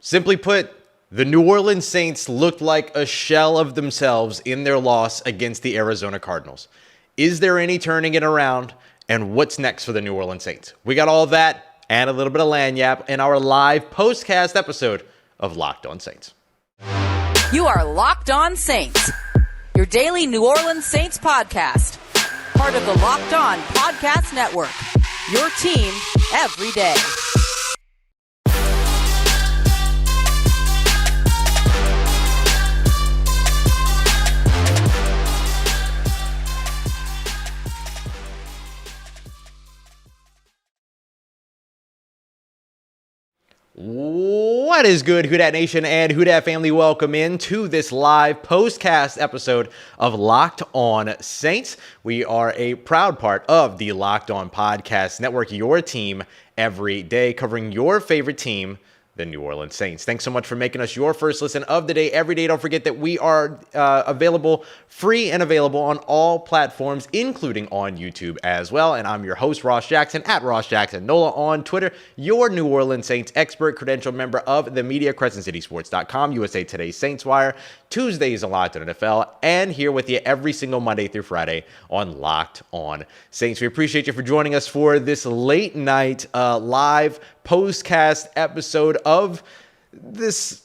Simply put, the New Orleans Saints looked like a shell of themselves in their loss against the Arizona Cardinals. Is there any turning it around? And what's next for the New Orleans Saints? We got all that and a little bit of lagniappe in our live postcast episode of Locked On Saints. You are Locked On Saints, your daily New Orleans Saints podcast. Part of the Locked On Podcast Network, your team every day. What is good, Who Dat Nation and Who Dat family? Welcome in to this live postcast episode of Locked On Saints. We are a proud part of the Locked On Podcast Network, your team every day, covering your favorite team, the New Orleans Saints. Thanks so much for making us your first listen of the day every day. Don't forget that we are available, free and available on all platforms, including on YouTube as well. And I'm your host, Ross Jackson, at Ross Jackson Nola on Twitter, your New Orleans Saints expert, credentialed member of the media, CrescentCitySports.com, USA Today's Saints Wire, Tuesdays on Locked On NFL, and here with you every single Monday through Friday on Locked On Saints. We appreciate you for joining us for this late night live postcast episode of this,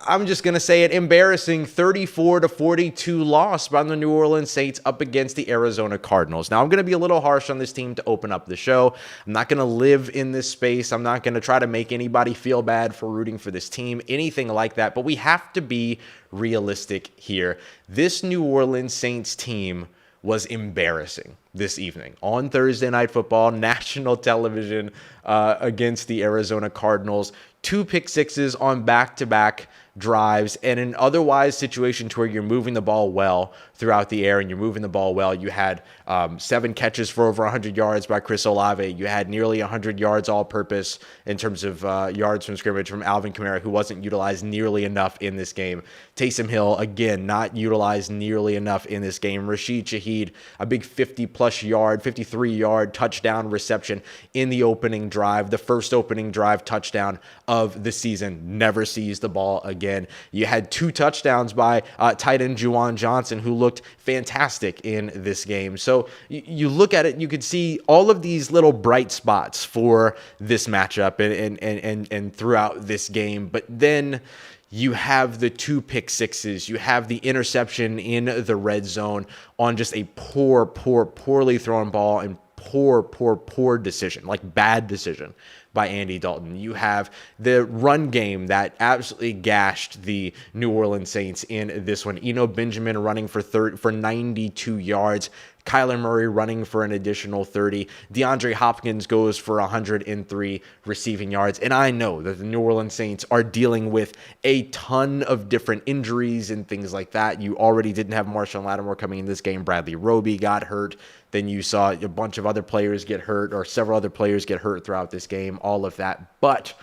I'm just going to say it, embarrassing 34-42 loss by the New Orleans Saints up against the Arizona Cardinals. Now, I'm going to be a little harsh on this team to open up the show. I'm not going to live in this space. I'm not going to try to make anybody feel bad for rooting for this team, anything like that. But we have to be realistic here. This New Orleans Saints team was embarrassing this evening on Thursday Night Football, national television, against the Arizona Cardinals. 2 pick sixes on back-to-back drives, and an otherwise situation to where you're moving the ball well throughout the air and you're moving the ball well. You had 7 catches for over 100 yards by Chris Olave. You had nearly 100 yards all-purpose in terms of yards from scrimmage from Alvin Kamara, who wasn't utilized nearly enough in this game. Taysom Hill, again, not utilized nearly enough in this game. Rashid, Shaheed, a big 50-plus yard, 53-yard touchdown reception in the opening drive, the first opening drive touchdown of the season. Never sees the ball again. You had 2 touchdowns by tight end Juwan Johnson, who looked fantastic in this game. So you look at it, you could see all of these little bright spots for this matchup and throughout this game. But then you have the 2 pick sixes. You have the interception in the red zone on just a poorly thrown ball and poor decision, like bad decision by Andy Dalton. You have the run game that absolutely gashed the New Orleans Saints in this one. Eno Benjamin running for 92 yards. Kyler Murray running for an additional 30. DeAndre Hopkins goes for 103 receiving yards. And I know that the New Orleans Saints are dealing with a ton of different injuries and things like that. You already didn't have Marshawn Lattimore coming in this game. Bradley Roby got hurt. Then you saw a bunch of other players get hurt, or several other players get hurt throughout this game, all of that. But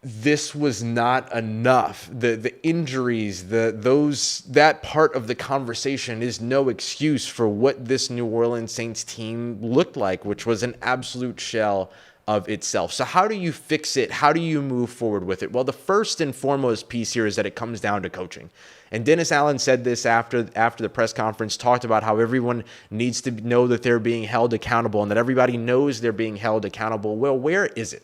this was not enough. The injuries, that part of the conversation is no excuse for what this New Orleans Saints team looked like, which was an absolute shell of itself. So how do you fix it? How do you move forward with it? Well, the first and foremost piece here is that it comes down to coaching. And Dennis Allen said this after the press conference, talked about how everyone needs to know that they're being held accountable and that everybody knows they're being held accountable. Well, where is it?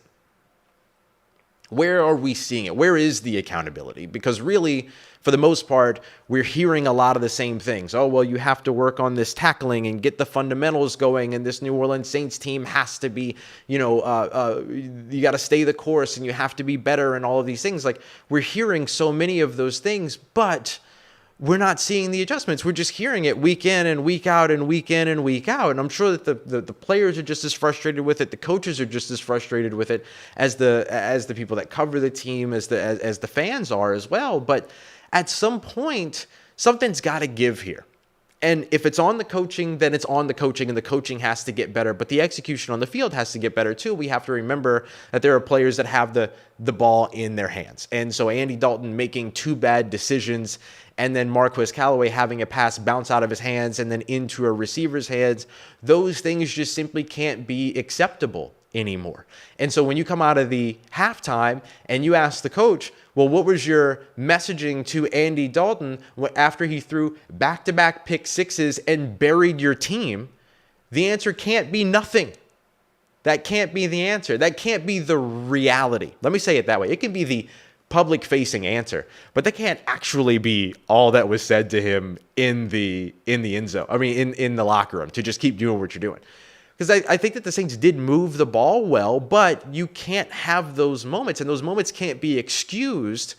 Where are we seeing it? Where is the accountability? Because really, for the most part, we're hearing a lot of the same things. Oh, well, you have to work on this tackling and get the fundamentals going, and this New Orleans Saints team has to be, you got to stay the course, and you have to be better, and all of these things. Like, we're hearing so many of those things, but we're not seeing the adjustments. We're just hearing it week in and week out and week in and week out. And I'm sure that the players are just as frustrated with it. The coaches are just as frustrated with it as the people that cover the team, as the fans are as well. But at some point, something's got to give here. And if it's on the coaching, then it's on the coaching, and the coaching has to get better. But the execution on the field has to get better too. We have to remember that there are players that have the ball in their hands. And so Andy Dalton making 2 bad decisions, and then Marquez Callaway having a pass bounce out of his hands and then into a receiver's hands, those things just simply can't be acceptable anymore. And so when you come out of the halftime and you ask the coach, well, what was your messaging to Andy Dalton after he threw back-to-back pick sixes and buried your team? The answer can't be nothing. That can't be the answer. That can't be the reality. Let me say it that way. It can be the public-facing answer, but that can't actually be all that was said to him in the end zone. I mean, in the locker room, to just keep doing what you're doing. Because I think that the Saints did move the ball well, but you can't have those moments, and those moments can't be excused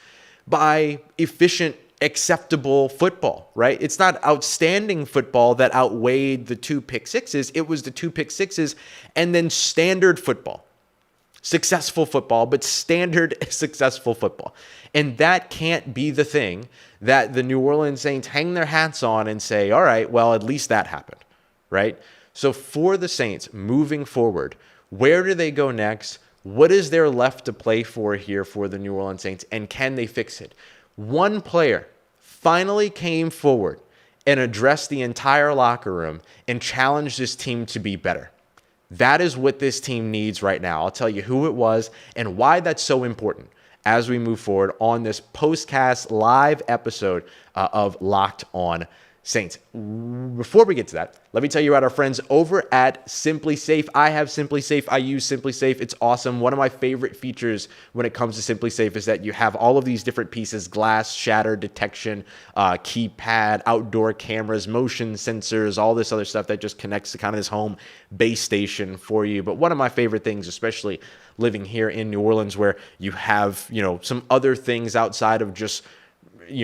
by efficient, acceptable football, right? It's not outstanding football that outweighed the 2 pick sixes. It was the 2 pick sixes and then standard football. Successful football, but standard successful football. And that can't be the thing that the New Orleans Saints hang their hats on and say, all right, well, at least that happened, right? So for the Saints moving forward, where do they go next? What is there left to play for here for the New Orleans Saints? And can they fix it? One player finally came forward and addressed the entire locker room and challenged this team to be better. That is what this team needs right now. I'll tell you who it was and why that's so important as we move forward on this POSTCAST live episode of Locked On Saints. Before we get to that, let me tell you about our friends over at SimpliSafe. I have SimpliSafe. I use SimpliSafe. It's awesome. One of my favorite features when it comes to SimpliSafe is that you have all of these different pieces: glass, shatter detection, keypad, outdoor cameras, motion sensors, all this other stuff that just connects to kind of this home base station for you. But one of my favorite things, especially living here in New Orleans, where you have, some other things outside of just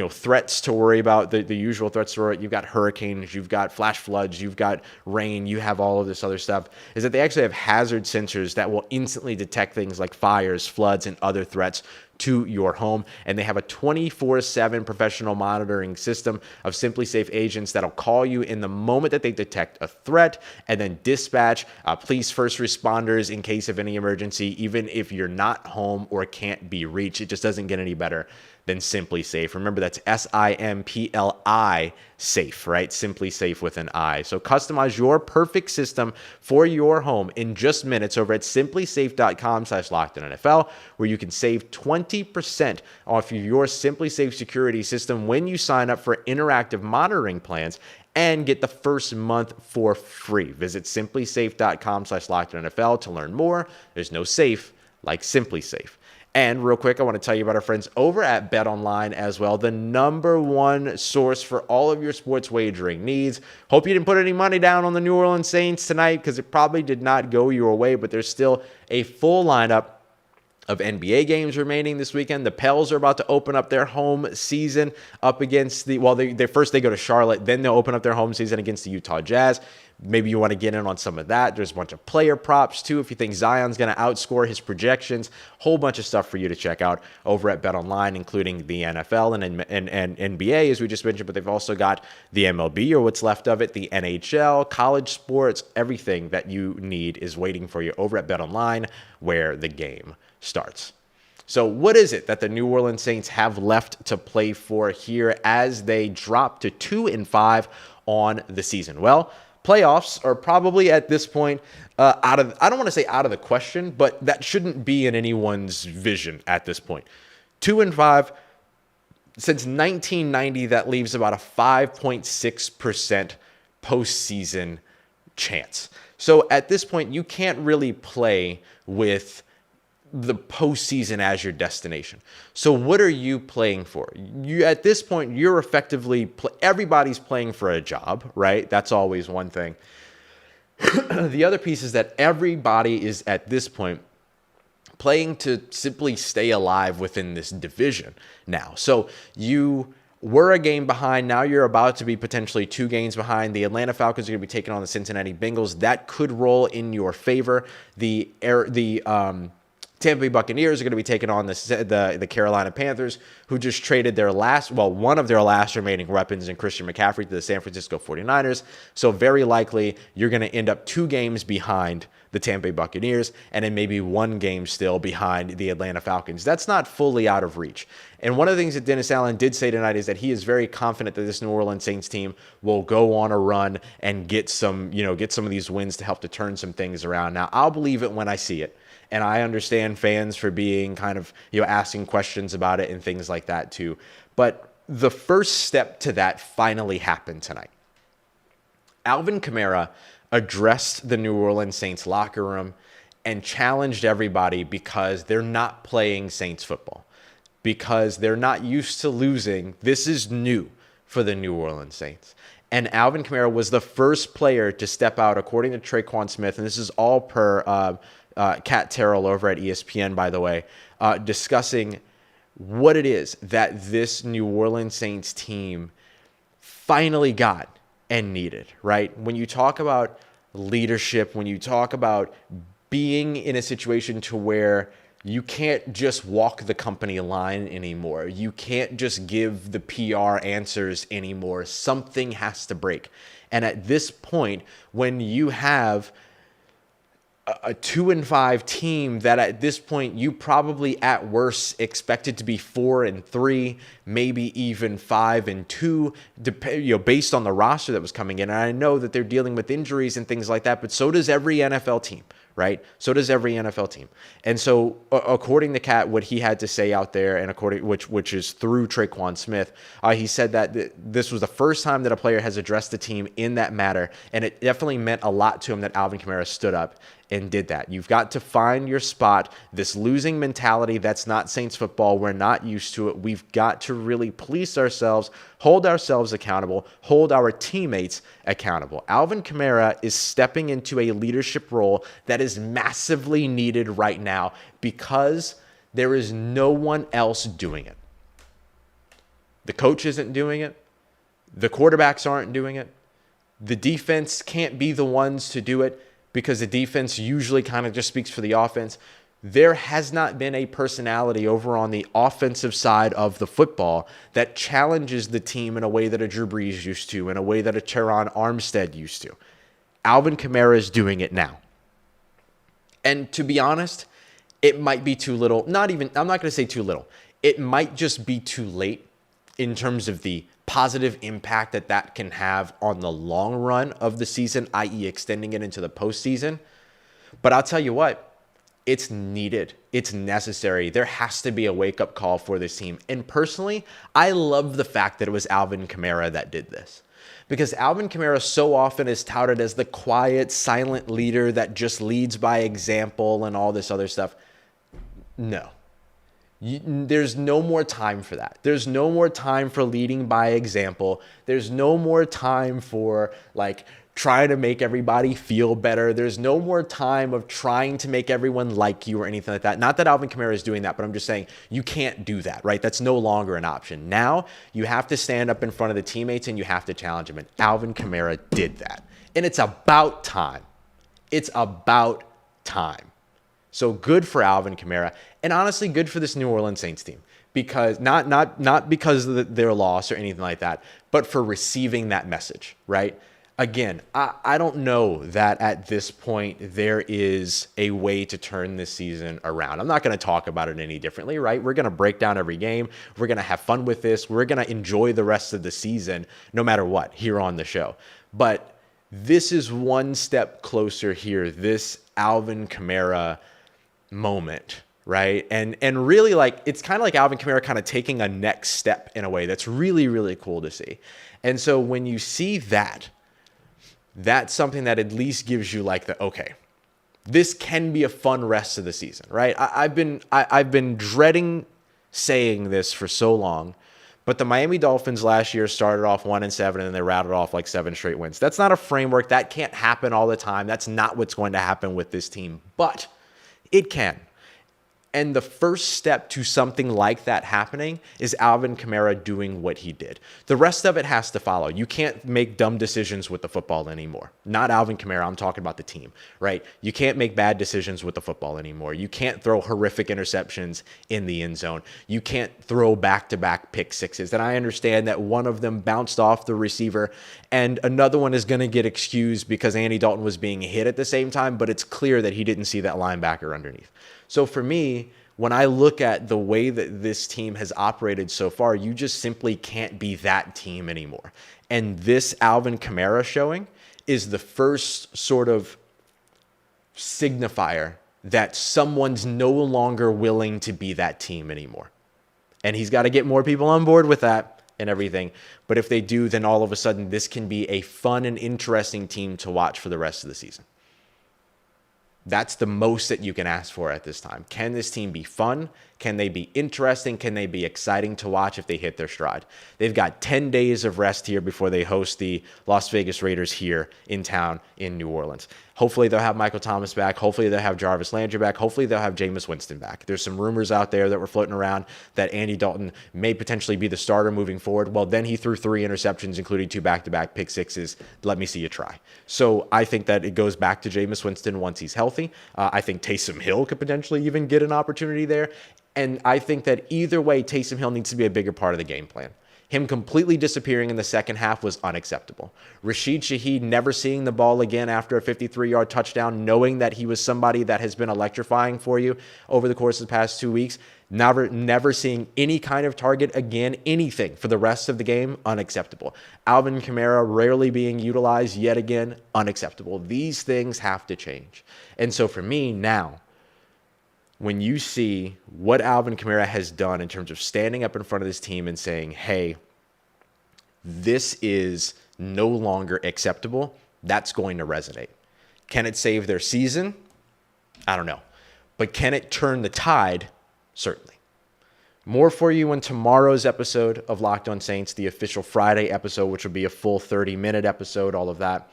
threats to worry about, the usual threats to worry. You've got hurricanes, you've got flash floods, you've got rain, you have all of this other stuff, is that they actually have hazard sensors that will instantly detect things like fires, floods, and other threats to your home. And they have a 24/7 professional monitoring system of SimpliSafe agents that'll call you in the moment that they detect a threat and then dispatch police, first responders in case of any emergency, even if you're not home or can't be reached. It just doesn't get any better than SimpliSafe. Remember, that's SIMPLI safe, right? SimpliSafe with an I. So customize your perfect system for your home in just minutes over at simplisafe.com/LockedOnNFL, where you can save 20% off your SimpliSafe security system when you sign up for interactive monitoring plans and get the first month for free. Visit simplisafe.com/LockedOnNFL to learn more. There's no safe like SimpliSafe. And real quick, I want to tell you about our friends over at BetOnline as well, the #1 source for all of your sports wagering needs. Hope you didn't put any money down on the New Orleans Saints tonight, because it probably did not go your way, but there's still a full lineup of NBA games remaining this weekend. The Pels are about to open up their home season up against they first go to Charlotte, then they'll open up their home season against the Utah Jazz. Maybe you want to get in on some of that. There's a bunch of player props too. If you think Zion's going to outscore his projections, whole bunch of stuff for you to check out over at BetOnline, including the NFL and NBA, as we just mentioned, but they've also got the MLB, or what's left of it, the NHL, college sports. Everything that you need is waiting for you over at BetOnline, where the game starts. So what is it that the New Orleans Saints have left to play for here as they drop to 2-5 on the season? Well, playoffs are probably at this point I don't want to say out of the question, but that shouldn't be in anyone's vision at this point. 2-5 since 1990, that leaves about a 5.6% postseason chance. So at this point, you can't really play with the postseason as your destination. So what are you playing for? At this point, you're effectively, everybody's playing for a job, right? That's always one thing. The other piece is that everybody is at this point playing to simply stay alive within this division now. So you were a game behind. Now you're about to be potentially 2 games behind. The Atlanta Falcons are going to be taking on the Cincinnati Bengals. That could roll in your favor. The Tampa Bay Buccaneers are going to be taking on the Carolina Panthers, who just traded one of their last remaining weapons in Christian McCaffrey to the San Francisco 49ers. So very likely you're going to end up 2 games behind the Tampa Bay Buccaneers and then maybe 1 game still behind the Atlanta Falcons. That's not fully out of reach. And one of the things that Dennis Allen did say tonight is that he is very confident that this New Orleans Saints team will go on a run and get some of these wins to help to turn some things around. Now, I'll believe it when I see it. And I understand fans for being kind of, asking questions about it and things like that too. But the first step to that finally happened tonight. Alvin Kamara addressed the New Orleans Saints locker room and challenged everybody because they're not playing Saints football, because they're not used to losing. This is new for the New Orleans Saints. And Alvin Kamara was the first player to step out, according to Traquan Smith, and this is all per Kat Terrell over at ESPN, by the way, discussing what it is that this New Orleans Saints team finally got and needed, right? When you talk about leadership, when you talk about being in a situation to where you can't just walk the company line anymore, you can't just give the PR answers anymore, something has to break. And at this point, when you have a 2-5 team that at this point you probably at worst expected to be 4-3, maybe even 5-2, based on the roster that was coming in. And I know that they're dealing with injuries and things like that, but so does every NFL team, right? So does every NFL team. And so according to Kat, what he had to say out there, and which is through Traquan Smith, he said that this was the first time that a player has addressed the team in that matter, and it definitely meant a lot to him that Alvin Kamara stood up and did that. You've got to find your spot. This losing mentality, that's not Saints football. We're not used to it. We've got to really police ourselves, hold ourselves accountable, hold our teammates accountable. Alvin Kamara is stepping into a leadership role that is massively needed right now because there is no one else doing it. The coach isn't doing it. The quarterbacks aren't doing it. The defense can't be the ones to do it, because the defense usually kind of just speaks for the offense. There has not been a personality over on the offensive side of the football that challenges the team in a way that a Drew Brees used to, in a way that a Teron Armstead used to. Alvin Kamara is doing it now. And to be honest, it might be too little. I'm not going to say too little. It might just be too late in terms of the positive impact that can have on the long run of the season, i.e. extending it into the postseason. But I'll tell you what, it's needed. It's necessary. There has to be a wake-up call for this team. And personally, I love the fact that it was Alvin Kamara that did this. Because Alvin Kamara so often is touted as the quiet, silent leader that just leads by example and all this other stuff. No. There's no more time for that. There's no more time for leading by example. There's no more time for trying to make everybody feel better. There's no more time of trying to make everyone like you or anything like that. Not that Alvin Kamara is doing that, but I'm just saying you can't do that, right? That's no longer an option. Now you have to stand up in front of the teammates and you have to challenge them. And Alvin Kamara did that. And it's about time. It's about time. So good for Alvin Kamara, and honestly, good for this New Orleans Saints team, because not because of their loss or anything like that, but for receiving that message, right? Again, I don't know that at this point there is a way to turn this season around. I'm not going to talk about it any differently, right? We're going to break down every game. We're going to have fun with this. We're going to enjoy the rest of the season, no matter what, here on the show. But this is one step closer here, this Alvin Kamara moment, right? And really, it's kind of like Alvin Kamara kind of taking a next step in a way that's really, really cool to see. And so when you see that, that's something that at least gives you okay, this can be a fun rest of the season, right? I've been dreading saying this for so long, but the Miami Dolphins last year started off 1-7 and then they rattled off 7 straight wins. That's not a framework. That can't happen all the time. That's not what's going to happen with this team, but it can. And the first step to something like that happening is Alvin Kamara doing what he did. The rest of it has to follow. You can't make dumb decisions with the football anymore. Not Alvin Kamara. I'm talking about the team, right? You can't make bad decisions with the football anymore. You can't throw horrific interceptions in the end zone. You can't throw back-to-back pick sixes. And I understand that one of them bounced off the receiver and another one is going to get excused because Andy Dalton was being hit at the same time, but it's clear that he didn't see that linebacker underneath. So for me, when I look at the way that this team has operated so far, you just simply can't be that team anymore. And this Alvin Kamara showing is the first sort of signifier that someone's no longer willing to be that team anymore. And he's got to get more people on board with that and everything. But if they do, then all of a sudden this can be a fun and interesting team to watch for the rest of the season. That's the most that you can ask for at this time. Can this team be fun? Can they be interesting? Can they be exciting to watch if they hit their stride? They've got 10 days of rest here before they host the Las Vegas Raiders here in town in New Orleans. Hopefully they'll have Michael Thomas back. Hopefully they'll have Jarvis Landry back. Hopefully they'll have Jameis Winston back. There's some rumors out there that were floating around that Andy Dalton may potentially be the starter moving forward. Well, then he threw 3 interceptions, including 2 back-to-back pick sixes. Let me see you try. So I think that it goes back to Jameis Winston once he's healthy. I think Taysom Hill could potentially even get an opportunity there. And I think that either way, Taysom Hill needs to be a bigger part of the game plan. Him completely disappearing in the second half was unacceptable. Rashid Shaheed never seeing the ball again after a 53-yard touchdown, knowing that he was somebody that has been electrifying for you over the course of the past 2 weeks. Never seeing any kind of target again, anything for the rest of the game, unacceptable. Alvin Kamara rarely being utilized yet again, unacceptable. These things have to change. And so for me now, when you see what Alvin Kamara has done in terms of standing up in front of this team and saying, hey, this is no longer acceptable, that's going to resonate. Can it save their season? I don't know. But can it turn the tide? Certainly. More for you in tomorrow's episode of Locked On Saints, the official Friday episode, which will be a full 30-minute episode, all of that.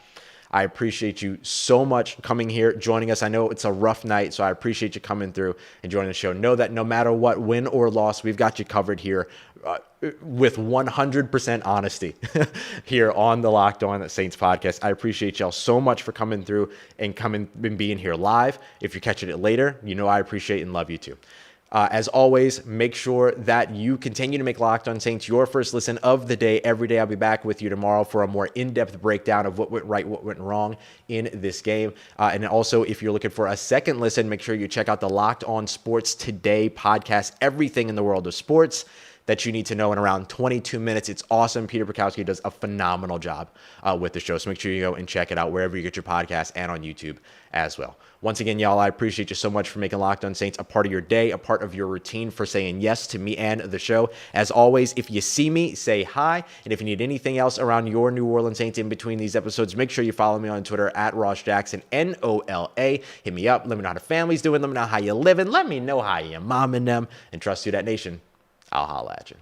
I appreciate you so much coming here, joining us. I know it's a rough night, so I appreciate you coming through and joining the show. Know that no matter what, win or loss, we've got you covered here with 100% honesty here on the Locked On Saints podcast. I appreciate y'all so much for coming through and being here live. If you're catching it later, you know I appreciate and love you too. As always, make sure that you continue to make Locked On Saints your first listen of the day. Every day I'll be back with you tomorrow for a more in-depth breakdown of what went right, what went wrong in this game. And also, if you're looking for a second listen, make sure you check out the Locked On Sports Today podcast, everything in the world of sports that you need to know in around 22 minutes. It's awesome. Peter Bukowski does a phenomenal job with the show. So make sure you go and check it out wherever you get your podcasts and on YouTube as well. Once again, y'all, I appreciate you so much for making Locked On Saints a part of your day, a part of your routine, for saying yes to me and the show. As always, if you see me, say hi. And if you need anything else around your New Orleans Saints in between these episodes, make sure you follow me on Twitter at Ross Jackson, NOLA. Hit me up. Let me know how the family's doing. Let me know how you living. Let me know how you momming them. And trust Who Dat Nation. I'll holla at you.